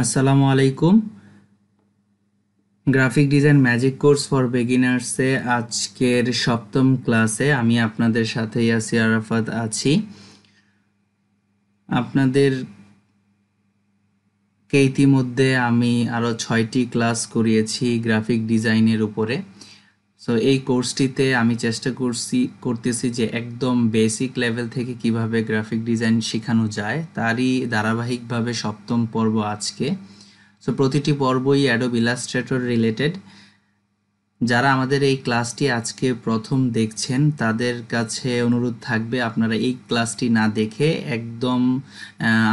আসসালামু আলাইকুম। Graphic design magic course for বিগিনার্সে আজকের সপ্তম ক্লাসে আমি আপনাদের সাথে ইয়াসির আরাফাত আছি। আপনাদেরকে ইতিমধ্যে আমি আরও 6টি ক্লাস করিয়েছি গ্রাফিক ডিজাইনের উপরে। সো এই কোর্সটিতে আমি চেষ্টা করতেছি যে একদম বেসিক লেভেল থেকে কিভাবে গ্রাফিক ডিজাইন শেখানো যায় তারই ধারাবাহিকভাবে সপ্তম পর্ব আজকে। সো প্রতিটি পর্বই অ্যাডোব ইলাস্ট্রেটর রিলেটেড। যারা আমাদের এই ক্লাসটি আজকে প্রথম দেখছেন তাদের কাছে অনুরোধ থাকবে আপনারা এই ক্লাসটি না দেখে একদম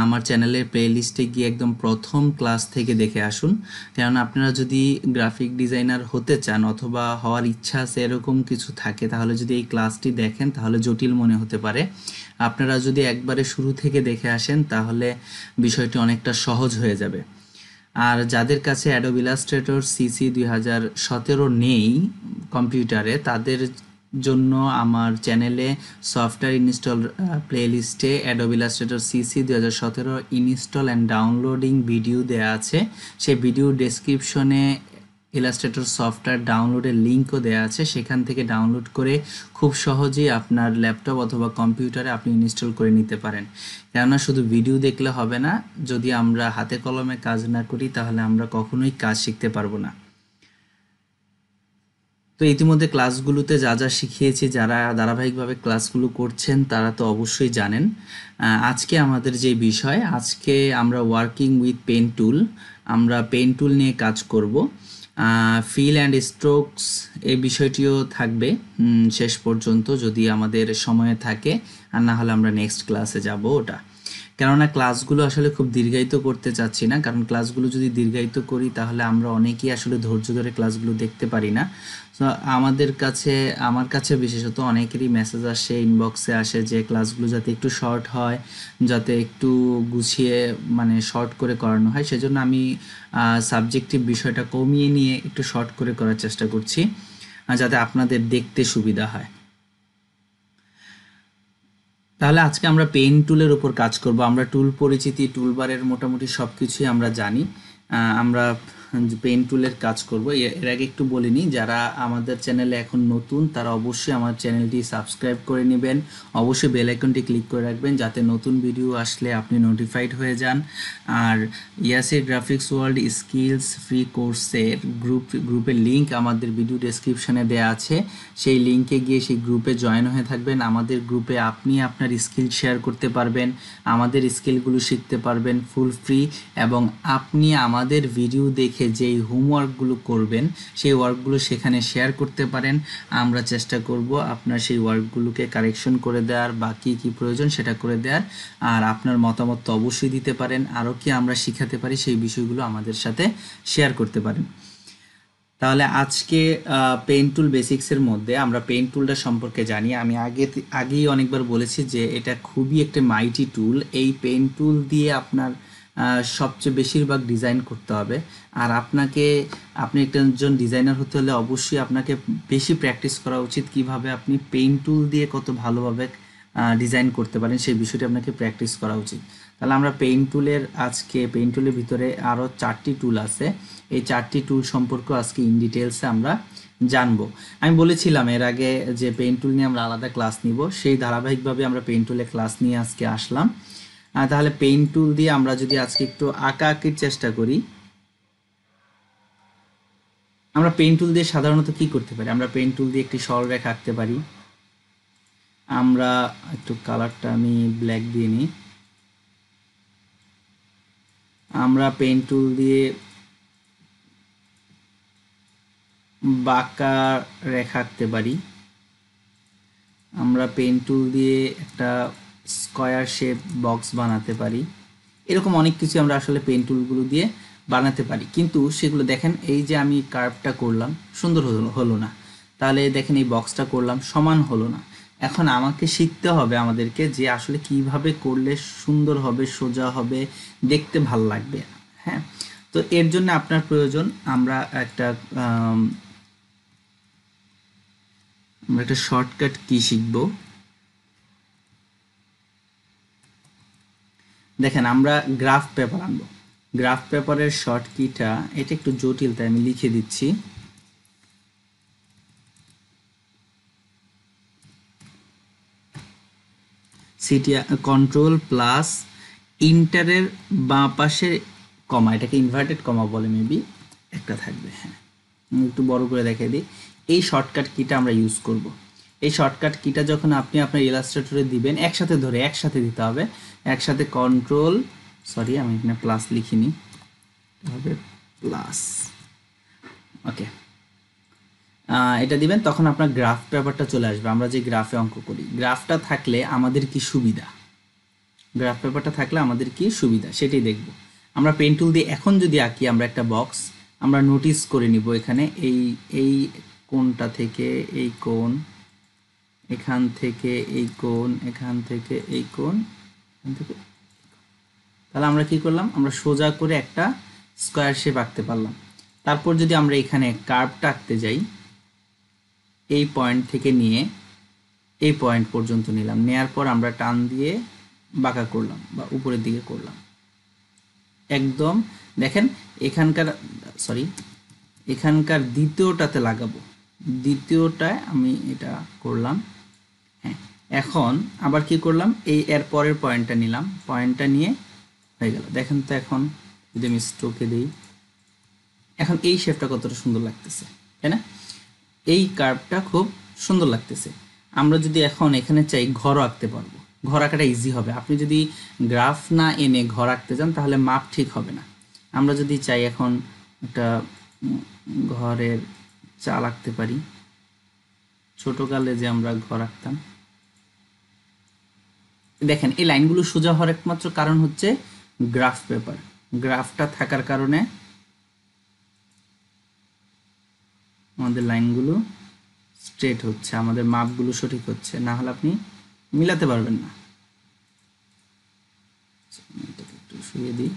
আমার চ্যানেলের প্লেলিস্টে গিয়ে একদম প্রথম ক্লাস থেকে দেখে আসুন। কারণ আপনারা যদি গ্রাফিক ডিজাইনার হতে চান অথবা হওয়ার ইচ্ছা আছে এরকম কিছু থাকে, তাহলে যদি এই ক্লাসটি দেখেন তাহলে জটিল মনে হতে পারে। আপনারা যদি একবারে শুরু থেকে দেখে আসেন তাহলে বিষয়টি অনেকটা সহজ হয়ে যাবে। আর যাদের কাছে অ্যাডোব ইলাস্ট্রেটর সিসি 2017 নেই কম্পিউটারে, তাদের জন্য আমার চ্যানেলে সফটওয়্যার ইনস্টল প্লেলিস্টে Adobe Illustrator CC 2017 install and downloading video দেওয়া আছে। সেই ভিডিও ডেসক্রিপশনে ইলাস্ট্রেটর সফটওয়্যার ডাউনলোডের লিঙ্কও দেওয়া আছে, সেখান থেকে ডাউনলোড করে খুব সহজেই আপনার ল্যাপটপ অথবা কম্পিউটারে আপনি ইনস্টল করে নিতে পারেন। কেননা শুধু ভিডিও দেখলে হবে না, যদি আমরা হাতে কলমে কাজ না করি তাহলে আমরা কখনোই কাজ শিখতে পারবো না। তো ইতিমধ্যে ক্লাসগুলোতে যা যা শিখিয়েছি, যারা ধারাবাহিকভাবে ক্লাসগুলো করছেন তারা তো অবশ্যই জানেন। আজকে আমাদের যে বিষয়, আজকে আমরা ওয়ার্কিং উইথ পেন টুল, আমরা পেন টুল নিয়ে কাজ করব। ফিল অ্যান্ড স্ট্রোকস এই বিষয়টিও থাকবে শেষ পর্যন্ত যদি আমাদের সময় থাকে, আর না হলে আমরা নেক্সট ক্লাসে যাব ওটা। কেননা ক্লাসগুলো আসলে খুব দীর্ঘায়িত করতে চাচ্ছি না, কারণ ক্লাসগুলো যদি দীর্ঘায়িত করি তাহলে আমরা অনেকেই আসলে ধৈর্য ধরে ক্লাসগুলো দেখতে পারি না। তো আমার কাছে বিশেষত অনেকেরই মেসেজ আসে, ইনবক্সে আসে যে ক্লাসগুলো যাতে একটু শর্ট হয়, যাতে একটু গুছিয়ে মানে শর্ট করে করানো হয়। সেজন্য আমি সাবজেক্টিভ বিষয়টা কমিয়ে নিয়ে একটু শর্ট করে করার চেষ্টা করছি, যাতে আপনাদের দেখতে সুবিধা হয়। তাহলে আজকে আমরা পেন টুলের উপর কাজ করব। আমরা টুল পরিচিতি, টুলবারের মোটামুটি সব কিছুই আমরা জানি। আমরা পেন টুলের কাজ করব। এর আগে একটু বলিনি, যারা আমাদের চ্যানেলে এখন নতুন তারা অবশ্যই আমার চ্যানেলটি সাবস্ক্রাইব করে নেবেন, অবশ্যই বেল আইকনটি ক্লিক করে রাখবেন যাতে নতুন ভিডিও আসলে আপনি নোটিফাইড হয়ে যান। আর Yasir graphics world skills free কোর্সের গ্রুপের লিঙ্ক আমাদের ভিডিও ডেসক্রিপশনে দেওয়া আছে, সেই লিঙ্কে গিয়ে সেই গ্রুপে জয়েন হয়ে থাকবেন। আমাদের গ্রুপে আপনি আপনার স্কিল শেয়ার করতে পারবেন, আমাদের স্কিলগুলো শিখতে পারবেন ফুল ফ্রি, এবং আপনি আমাদের ভিডিও দেখে যেই হোমওয়ার্কগুলো করবেন সেই ওয়ার্কগুলো সেখানে শেয়ার করতে পারেন। আমরা চেষ্টা করব আপনার সেই ওয়ার্কগুলোকে কারেকশন করে দেওয়ার বা কী কী প্রয়োজন সেটা করে দেওয়ার। আর আপনার মতামত তো অবশ্যই দিতে পারেন, আরও কি আমরা শিখাতে পারি সেই বিষয়গুলো আমাদের সাথে শেয়ার করতে পারেন। তাহলে আজকে পেন টুল বেসিক্সের মধ্যে আমরা পেন টুলটা সম্পর্কে জানি। আমি আগেই অনেকবার বলেছি যে এটা খুবই একটা মাইটি টুল। এই পেন টুল দিয়ে আপনার সবচেয়ে বেশিরভাগ ডিজাইন করতে হবে। আর আপনি একজন ডিজাইনার হতে হলে অবশ্যই আপনাকে বেশি প্র্যাকটিস করা উচিত, কিভাবে আপনি পেন টুল দিয়ে কত ভালোভাবে ডিজাইন করতে পারেন সেই বিষয়টি আপনাকে প্র্যাকটিস করা উচিত। তাহলে আমরা আজকে পেন টুলের ভিতরে আরও 4টি টুল আছে, এই 4টি টুল সম্পর্কে আজকে ইন ডিটেলসে আমরা জানবো। আমি বলেছিলাম এর আগে যে পেন টুল নিয়ে আমরা আলাদা ক্লাস নিব, সেই ধারাবাহিকভাবে আমরা পেন টুলে ক্লাস নিয়ে আজকে আসলাম। তাহলে পেন টুল দিয়ে আমরা যদি আজকে একটু আঁকাআঁকির চেষ্টা করি, আমরা পেন টুল দিয়ে সাধারণত কি করতে পারি? আমরা পেন টুল দিয়ে একটি সরলরেখা আঁকতে পারি। আমরা একটু কালারটা আমি ব্ল্যাক দিয়ে নিই। আমরা পেন টুল দিয়ে বাঁকা রেখা আঁকতে পারি। আমরা পেন টুল দিয়ে একটা স্কয়ার শেপ বক্স বানাতে পারি। এরকম অনেক কিছু আমরা আসলে পেন টুলগুলো দিয়ে বানাতে পারি, কিন্তু সেগুলো দেখেন, এই যে আমি কার্ভটা করলাম সুন্দর হলো না, তাহলে দেখেন এই বক্সটা করলাম সমান হলো না। এখন আমাকে শিখতে হবে আমাদেরকে যে আসলে কিভাবে করলে সুন্দর হবে, সোজা হবে, দেখতে ভালো লাগবে। হ্যাঁ, তো এর জন্য আপনার প্রয়োজন আমরা একটা শর্টকাট কি শিখব। দেখেন, আমরা গ্রাফ পেপার আনবো। গ্রাফ পেপারের শর্ট কিটা এটা একটু জটিল, তাই আমি লিখে দিচ্ছি। সিটি কন্ট্রোল প্লাস ইন্টারের বাঁ পাশে কমা, এটাকে ইনভার্টেড কমা বলে, মেবি একটা থাকবে। হ্যাঁ, একটু বড় করে দেখাই দিই। এই শর্টকাট কিটা আমরা ইউজ করব। এই শর্টকাট কিটা যখন আপনি আপনার ইলাস্ট্রেটরে দিবেন, একসাথে দিতে হবে। একসাথে কন্ট্রোল, সরি আমি এখানে প্লাস লিখিনি, হবে প্লাস, ওকে। এটা দিবেন, তখন আপনার গ্রাফ পেপারটা চলে আসবে। আমরা যে গ্রাফে অঙ্ক করি, গ্রাফটা থাকলে আমাদের কি সুবিধা, গ্রাফ পেপারটা থাকলে আমাদের কি সুবিধা সেটাই দেখব। আমরা পেন টুল দিয়ে এখন যদি আঁকি, আমরা একটা বক্স আমরা নোটিস করে নিব এখানে, এই কোণটা থেকে এই কোণ, এখান থেকে এই কোণ, এখান থেকে এই কোণ, এখান থেকে, তাহলে আমরা কি করলাম, আমরা সোজা করে একটা স্কোয়ার শেপ আঁকতে পারলাম। তারপর যদি আমরা এখানে কার্ভটা আঁকতে যাই, এই পয়েন্ট থেকে নিয়ে এই পয়েন্ট পর্যন্ত নিলাম, নেয়ার পর আমরা টান দিয়ে বাঁকা করলাম বা উপরের দিকে করলাম একদম। দেখেন এখানকার দ্বিতীয়টাতে লাগাবো, দ্বিতীয়টায় আমি এটা করলাম। হ্যাঁ, এখন আবার কি করলাম, এর পরের পয়েন্টটা নিলাম, পয়েন্টটা নিয়ে হয়ে গেল। দেখেন তো এখন যদি আমি স্ট্রোকে দিই, এখন এই শেপটা কতটা সুন্দর লাগতেছে, তাই না? এই কার্ভটা খুব সুন্দর লাগতেছে। আমরা যদি এখন এখানে চাই ঘর আঁকতে পারবো, ঘর আঁকাটা ইজি হবে। আপনি যদি গ্রাফ না এনে ঘর আঁকতে যান তাহলে মাপ ঠিক হবে না। আমরা যদি চাই এখন একটা ঘরের চাল আঁকতে পারি, ছোটকালে যে আমরা ঘর আঁকতাম। দেখেন এই লাইনগুলো সোজা হওয়ার একমাত্র কারণ হচ্ছে গ্রাফ পেপার, গ্রাফটা থাকার কারণে আমাদের লাইনগুলো স্ট্রেট হচ্ছে, আমাদের মাপগুলো সঠিক হচ্ছে, না হলে আপনি মিলাতে পারবেন না। এটাকে একটু সরিয়ে দিই,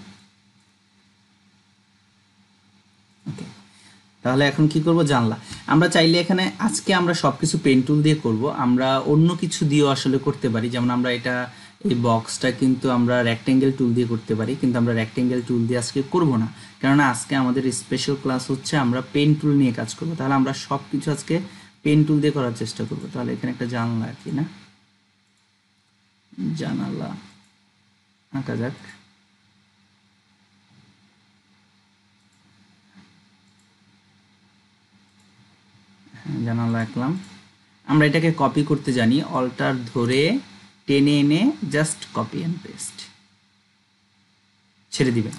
ওকে। তাহলে এখন কি করব, জানলা। আমরা চাইলে এখানে আজকে আমরা সবকিছু পেন টুল দিয়ে করব, আমরা অন্য কিছু দিয়েও আসলে করতে পারি। যেমন আমরা এটা, এই বক্সটা কিন্তু আমরা রেক্টেঙ্গেল টুল দিয়ে করতে পারি, কিন্তু আমরা রেক্টেঙ্গেল টুল দিয়ে আজকে করব না, কেননা আজকে আমাদের স্পেশাল ক্লাস হচ্ছে আমরা পেন টুল নিয়ে কাজ করব। তাহলে আমরা সব কিছু আজকে পেন টুল দিয়ে করার চেষ্টা করব। তাহলে এখানে একটা জানলা আঁকি, না জানালা আঁকা যাক। জানালা আঁকলাম। আমরা এটাকে কপি করতে জানি, অল্টার ধরে টেনে এনে জাস্ট কপি অ্যান্ড পেস্ট, ছেড়ে দিবেন।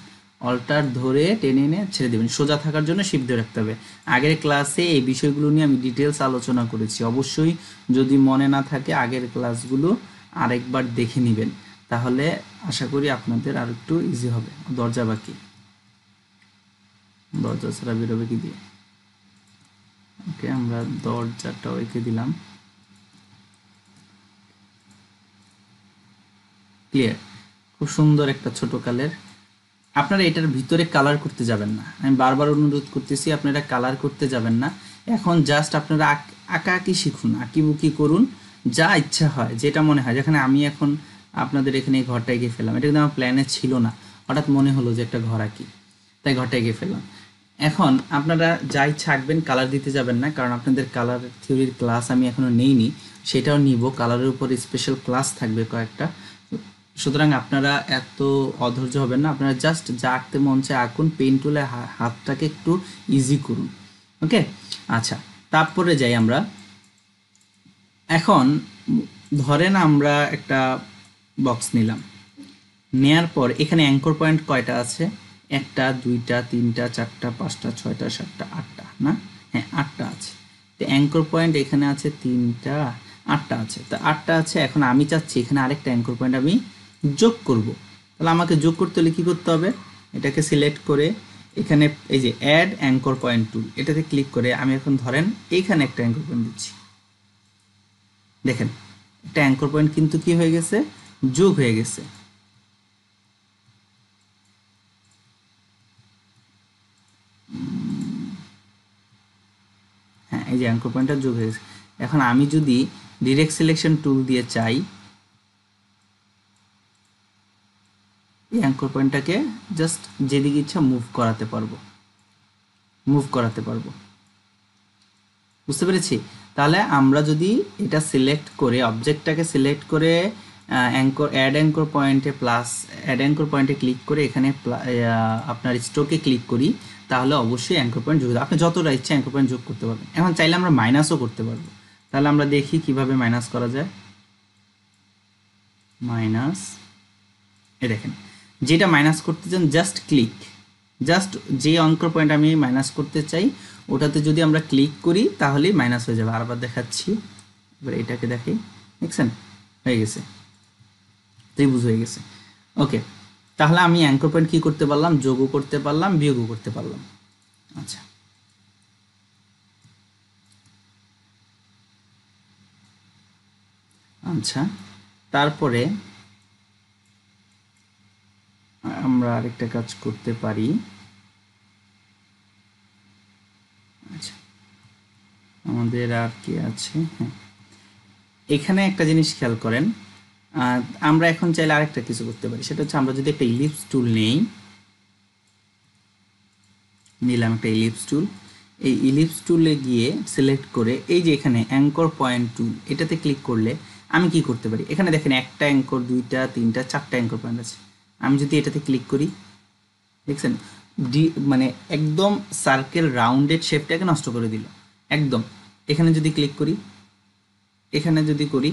অল্টার ধরে টেনে এনে ছেড়ে দিবেন, সোজা থাকার জন্য শিফট ধরে রাখতে হবে। আগের ক্লাসে এই বিষয়গুলো নিয়ে আমি ডিটেলস আলোচনা করেছি, অবশ্যই যদি মনে না থাকে আগের ক্লাসগুলো আরেকবার দেখে নেবেন, তাহলে আশা করি আপনাদের আর একটু ইজি হবে। দরজা বাকি, দরজা ছাড়া বেরোবে কি দিয়ে, ওকে। আমরা দরজাটাও এঁকে দিলাম, ক্লিয়ার। খুব সুন্দর একটা ছোট কালের। আপনারা এটার ভিতরে কালার করতে যাবেন না, আমি বারবার অনুরোধ করতেছি, আপনারা কালার করতে যাবেন না। এখন জাস্ট আপনারা আঁকাআঁকি শিখুন, আঁকিবুকি করুন, যা ইচ্ছা হয়, যেটা মনে হয়। যেখানে আমি এখন আপনাদের এখানে এই ঘরটা এঁকে ফেললাম, এটা কিন্তু আমার প্ল্যানে ছিল না, হঠাৎ মনে হলো যে একটা ঘর আঁকি, তাই ঘরটা এঁকে ফেললাম। এখন আপনারা যা ইচ্ছা আঁকবেন, কালার দিতে যাবেন না, কারণ আপনাদের কালার থিওরির ক্লাস আমি এখনও নেইনি, সেটাও নিব। কালারের উপর স্পেশাল ক্লাস থাকবে কয়েকটা, সুতরাং আপনারা এত অধৈর্য হবেন না, আপনারা জাস্ট যা আঁকতে মন চায় আঁকুন, পেন টুলে হাতটাকে একটু ইজি করুন, ওকে। আচ্ছা, তারপরে যাই আমরা। এখন ধরেন আমরা একটা বক্স নিলাম, নেয়ার পর এখানে অ্যাঙ্কর পয়েন্ট কয়টা আছে, 1টা 2টা 3টা 4টা 5টা 6টা 7টা 8টা, না? হ্যাঁ, 8টা আছে। তো অ্যাঙ্কর পয়েন্ট এখানে আছে 3টা, 8টা আছে, তো 8টা আছে। এখন আমি চাচ্ছি এখানে আরেকটা অ্যাঙ্কর পয়েন্ট আমি যোগ করব। তাহলে আমাকে যোগ করতে হলে কী করতে হবে, এটাকে সিলেক্ট করে এখানে এই যে অ্যাড অ্যাঙ্কর পয়েন্ট টুল, এটাতে ক্লিক করে আমি এখন ধরেন এইখানে একটা অ্যাঙ্কর পয়েন্ট দিচ্ছি। দেখেন একটা অ্যাঙ্কর পয়েন্ট কিন্তু কি হয়ে গেছে, যোগ হয়ে গেছে। হ্যাঁ, এই যে অ্যাঙ্কর পয়েন্টটা যোগ হয়ে গেছে। এখন আমি যদি ডিরেক্ট সিলেকশন টুল দিয়ে চাই, এই অ্যাঙ্কর পয়েন্টটাকে জাস্ট যেদিকে ইচ্ছা মুভ করাতে পারবো। বুঝতে পেরেছি? তাহলে আমরা যদি এটা সিলেক্ট করে অবজেক্টটাকে সিলেক্ট করে অ্যাঙ্কর পয়েন্টে ক্লিক করে এখানে আপনার স্ট্রোকে ক্লিক করি, তাহলে অবশ্যই অ্যাঙ্কর পয়েন্ট যোগ, আপনি যতটা ইচ্ছা অ্যাঙ্কর পয়েন্ট যোগ করতে পারবেন। এখন চাইলে আমরা মাইনাসও করতে পারবো। তাহলে আমরা দেখি কিভাবে মাইনাস করা যায়। মাইনাস, এ দেখেন, যেটা মাইনাস করতে চান জাস্ট যে অঙ্কর পয়েন্ট আমি মাইনাস করতে চাই ওটাতে যদি আমরা ক্লিক করি তাহলেই মাইনাস হয়ে যাবে। আরবার দেখাচ্ছি, এবার এটাকে দেখি, দেখছেন হয়ে গেছে, ত্রিভুজ হয়ে গেছে। ওকে, তাহলে আমি অ্যাঙ্কর পয়েন্ট কী করতে পারলাম, যোগও করতে পারলাম, বিয়োগও করতে পারলাম। আচ্ছা, আচ্ছা, তারপরে আমরা আরেকটা কাজ করতে পারি। আচ্ছা, আমাদের আর কি আছে, হ্যাঁ, এখানে একটা জিনিস খেয়াল করেন, আমরা এখন চাইলে আরেকটা কিছু করতে পারি। সেটা হচ্ছে আমরা যদি একটা ইলিপস টুল নিলাম একটা ইলিপস টুল, এই ইলিপস টুলে গিয়ে সিলেক্ট করে এই যে এখানে অ্যাঙ্কর পয়েন্ট টুল, এটাতে ক্লিক করলে আমি কি করতে পারি, এখানে দেখেন একটা অ্যাঙ্কর, দুইটা, তিনটা, চারটা অ্যাঙ্কর পয়েন্ট আছে। আমি যদি এটাতে ক্লিক করি, দেখছেন মানে একদম সার্কেল রাউন্ডেড শেপটাকে নষ্ট করে দিল একদম। এখানে যদি ক্লিক করি, এখানে যদি করি,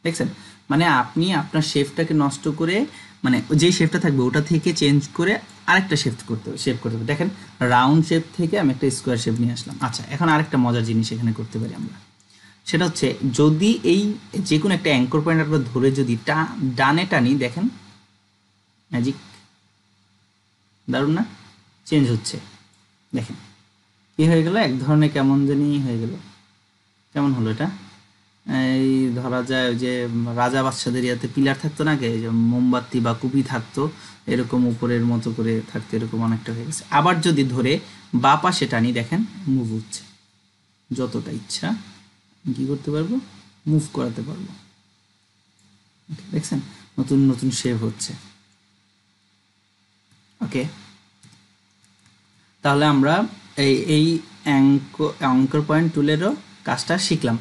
দেখছেন, মানে আপনি আপনার শেপটাকে নষ্ট করে, মানে যে শেপটা থাকবে ওটা থেকে চেঞ্জ করে আরেকটা শেপ করতে হবে। দেখেন, রাউন্ড শেপ থেকে আমি একটা স্কোয়ার শেপ নিয়ে আসলাম। আচ্ছা, এখন আরেকটা মজার জিনিস এখানে করতে পারি আমরা। সেটা হচ্ছে যদি এই যে কোনো একটা অ্যাঙ্কর পয়েন্ট আমরা ধরে যদি ডানে টানি, দেখেন ম্যাজিক, দারুণ না? চেঞ্জ হচ্ছে, দেখেন কি হয়ে গেল, এক ধরনের কেমন জানি হয়ে গেল। কেমন হলো এটা? এই ধরা যায় যে রাজা বাদশাদের ইয়াতে পিলার থাকতো না, যে মোমবাতি বা কুপি থাকতো, এরকম উপরের মতো করে থাকতো, এরকম অনেকটা হয়ে গেছে। আবার যদি ধরে বা পাশে টানি, দেখেন মুভ হচ্ছে, যতটা ইচ্ছা কি করতে পারবো, মুভ করাতে পারবো। দেখছেন, নতুন নতুন শেপ হচ্ছে। ওকে, তাহলে আমরা এই অ্যাঙ্কর পয়েন্ট টুলেরও কাজটা শিখলাম।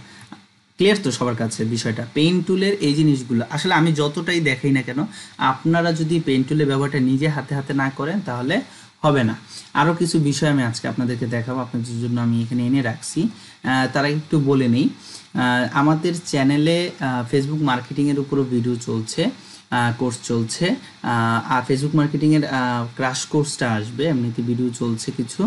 ক্লিয়ার তো সবার কাছে বিষয়টা? পেইন টুলের এই জিনিসগুলো আসলে আমি যতটাই দেখাই না কেন, আপনারা যদি পেইন টুলের ব্যবহারটা নিজে হাতে হাতে না করেন তাহলে হবে না। আরও কিছু বিষয় আমি আজকে আপনাদেরকে দেখাবো, আপনাদের জন্য আমি এখানে এনে রাখছি। তারা একটু বলে নেই, আমাদের চ্যানেলে ফেসবুক মার্কেটিংয়ের উপরও ভিডিও চলছে, কোর্স চলছে, আর ফেসবুক মার্কেটিংয়ের ক্র্যাশ কোর্সটা আসবে, এমনিতে ভিডিও চলছে কিছু।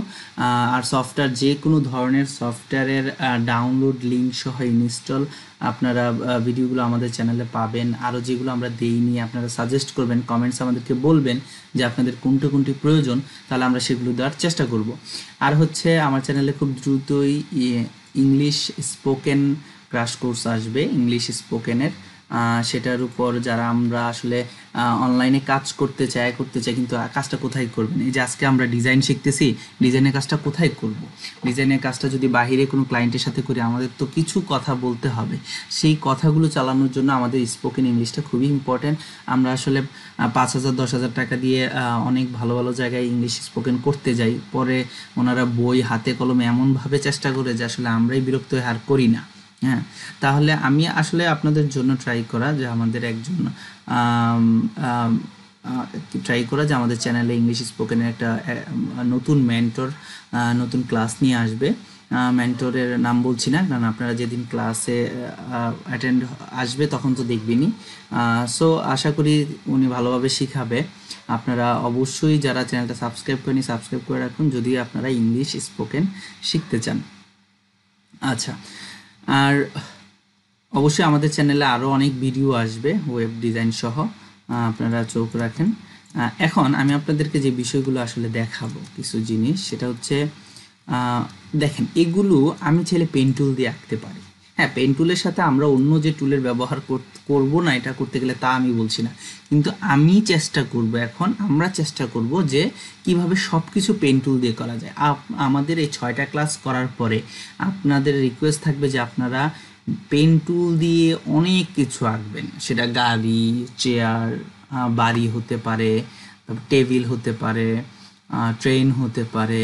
আর সফটওয়্যার, যে কোনো ধরনের সফটওয়্যারের ডাউনলোড লিঙ্ক সহ ইনস্টল আপনারা ভিডিওগুলো আমাদের চ্যানেলে পাবেন। আরও যেগুলো আমরা দেইনি আপনারা সাজেস্ট করবেন, কমেন্টস আমাদেরকে বলবেন যে আপনাদের কোনটি প্রয়োজন, তাহলে আমরা সেগুলো দেওয়ার চেষ্টা করব। আর হচ্ছে আমার চ্যানেলে খুব দ্রুতই ইংলিশ স্পোকেন ক্র্যাশ কোর্স আসবে, ইংলিশ স্পোকেনের। সেটার উপর যারা আমরা আসলে অনলাইনে কাজ করতে চাই কিন্তু কাজটা কোথায় করবেন, এই যে আজকে আমরা ডিজাইন শিখতেছি, ডিজাইনের কাজটা কোথায় করব, ডিজাইনের কাজটা যদি বাহিরে কোনো ক্লায়েন্টের সাথে করি আমাদের তো কিছু কথা বলতে হবে, সেই কথাগুলো চালানোর জন্য আমাদের স্পোকেন ইংলিশটা খুবই ইম্পর্ট্যান্ট। আমরা আসলে 5,000 10,000 টাকা দিয়ে অনেক ভালো ভালো জায়গায় ইংলিশ স্পোকেন করতে যাই, পরে ওনারা বই হাতে কলমে এমনভাবে চেষ্টা করে যে আসলে আমরাই বিরক্ত হয়ে আর করি না। হ্যাঁ, তাহলে আমি আসলে আপনাদের জন্য ট্রাই করা যে আমাদের একজন আমাদের চ্যানেলে ইংলিশ স্পোকেনের একটা নতুন মেন্টর নতুন ক্লাস নিয়ে আসবে। মেন্টরের নাম বলছি না, কারণ আপনারা যেদিন ক্লাসে অ্যাটেন্ড আসবে তখন তো দেখবেনই। সো আশা করি উনি ভালোভাবে শিখাবে। আপনারা অবশ্যই যারা চ্যানেলটা সাবস্ক্রাইব করেনি সাবস্ক্রাইব করে রাখুন যদি আপনারা ইংলিশ স্পোকেন শিখতে চান। আচ্ছা, আর অবশ্যই আমাদের চ্যানেলে আরও অনেক ভিডিও আসবে ওয়েব ডিজাইন সহ, আপনারা চোখ রাখেন। এখন আমি আপনাদেরকে যে বিষয়গুলো আসলে দেখাবো কিছু জিনিস, সেটা হচ্ছে দেখেন, এগুলো আমি চাইলে পেন টুল দিয়ে আঁকতে পারি। হ্যাঁ, পেন টুলের সাথে আমরা অন্য যে টুলের ব্যবহার করব না এটা করতে গেলে, তা আমি বলছি না, কিন্তু আমি চেষ্টা করব, এখন আমরা চেষ্টা করব যে কিভাবে সব কিছু পেন টুল দিয়ে করা যায়। আমাদের এই 6টা ক্লাস করার পরে আপনাদের রিকোয়েস্ট থাকবে যে আপনারা পেন টুল দিয়ে অনেক কিছু আঁকবেন, সেটা গাড়ি, চেয়ার, বাড়ি হতে পারে, টেবিল হতে পারে, ট্রেন হতে পারে,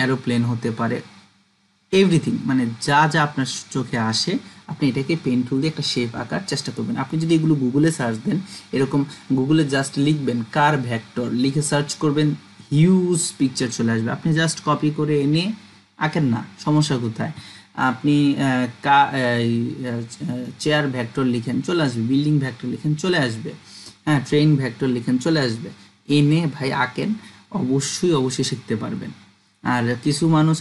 এরোপ্লেন হতে পারে, এভরিথিং, মানে যা যা আপনার চোখে আসে আপনি এটাকে পেন টুল দিয়ে একটা শেপ আঁকার চেষ্টা করবেন। আপনি যদি এগুলো গুগলে সার্চ দেন, এরকম গুগলে জাস্ট লিখবেন কার ভেক্টর, লিখে সার্চ করবেন, হিউজ পিকচার চলে আসবে। আপনি জাস্ট কপি করে এনে আঁকেন না, সমস্যা কোথায়? আপনি চেয়ার ভেক্টর লিখেন, চলে আসবে। বিল্ডিং ভেক্টর লিখেন, চলে আসবে। হ্যাঁ, ট্রেন ভেক্টর লিখেন, চলে আসবে। এনে ভাই আঁকেন, অবশ্যই অবশ্যই শিখতে পারবেন। আর কিছু মানুষ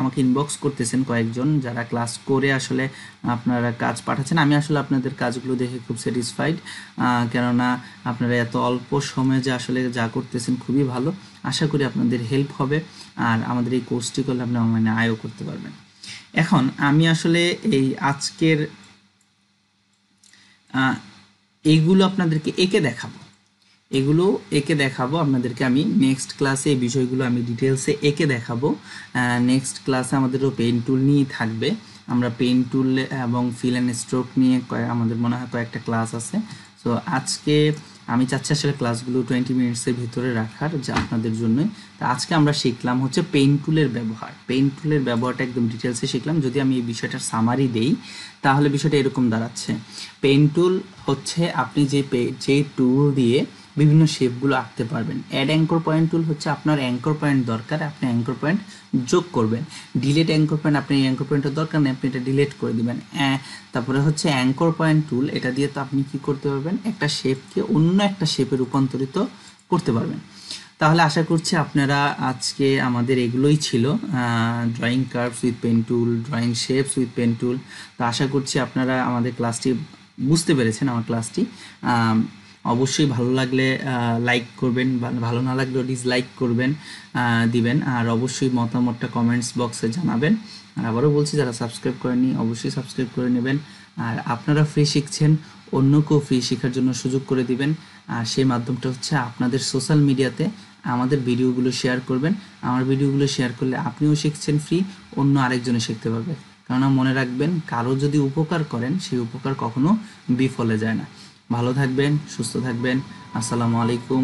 আমাকে ইনবক্স করতেছেন, কয়েকজন যারা ক্লাস করে আসলে আপনারা কাজ পাঠাচ্ছেন। আমি আসলে আপনাদের কাজগুলো দেখে খুব স্যাটিসফাইড, কেননা আপনারা এত অল্প সময়ে যে আসলে যা করতেছেন খুবই ভালো। আশা করি আপনাদের হেল্প হবে, আর আমাদের এই কোর্সটি করলে আপনি অনলাইনে আয়ও করতে পারবেন। এখন আমি আসলে এই আজকের এইগুলো আপনাদেরকে একে দেখাবো আপনাদেরকে। আমি নেক্সট ক্লাসে এই বিষয়গুলো আমি ডিটেলসে একে দেখাবো। নেক্সট ক্লাসে আমাদেরও পেন টুল নিয়েই থাকবে। আমরা পেন টুল এবং ফিল অ্যান্ড স্ট্রোক নিয়ে আমাদের মনে হয় কয়েকটা ক্লাস আছে। সো আজকে আমি চাচ্ছি আসলে ক্লাসগুলো 20 মিনিটসের ভিতরে রাখার, যা আপনাদের জন্যই। তো আজকে আমরা শিখলাম হচ্ছে পেন টুলের ব্যবহার। পেন টুলের ব্যবহারটা একদম ডিটেলসে শিখলাম। যদি আমি এই বিষয়টার সামারি দেই, তাহলে বিষয়টা এরকম দাঁড়াচ্ছে। পেন টুল হচ্ছে আপনি যে টুল দিয়ে বিভিন্ন শেপগুলো আঁকতে পারবেন। অ্যাড অ্যাঙ্কর পয়েন্ট টুল হচ্ছে আপনার অ্যাঙ্কর পয়েন্ট দরকার, আপনি অ্যাঙ্কর পয়েন্ট যোগ করবেন। ডিলেট অ্যাঙ্কর পয়েন্ট, আপনি অ্যাঙ্কর পয়েন্টের দরকার নেই, আপনি এটা ডিলেট করে দিবেন। তারপরে হচ্ছে অ্যাঙ্কর পয়েন্ট টুল, এটা দিয়ে তো আপনি কি করতে পারবেন, একটা শেপকে অন্য একটা শেপে রূপান্তরিত করতে পারবেন। তাহলে আশা করছি আপনারা আজকে আমাদের এগুলোই ছিল, drawing curves with pen tool, drawing shapes with pen tool. তো আশা করছি আপনারা আমাদের ক্লাসটি বুঝতে পেরেছেন। আমার ক্লাসটি অবশ্যই ভালো লাগলে লাইক করবেন, ভালো না লাগলেও ডিসলাইক করবেন, দিবেন। আর অবশ্যই মতামতটা কমেন্টস বক্সে জানাবেন। আর আবারও বলছি, যারা সাবস্ক্রাইব করেনি অবশ্যই সাবস্ক্রাইব করে নেবেন। আর আপনারা ফ্রি শিখছেন, অন্যকেও ফ্রি শেখার জন্য সুযোগ করে দিবেন। আর সেই মাধ্যমটা হচ্ছে আপনাদের সোশ্যাল মিডিয়াতে আমাদের ভিডিওগুলো শেয়ার করবেন। আমার ভিডিওগুলো শেয়ার করলে আপনিও শিখছেন ফ্রি, অন্য আরেকজনে শিখতে পারবে। কেননা মনে রাখবেন, কারো যদি উপকার করেন, সেই উপকার কখনো বিফলে যায় না। ভালো থাকবেন, সুস্থ থাকবেন। আসসালামু আলাইকুম।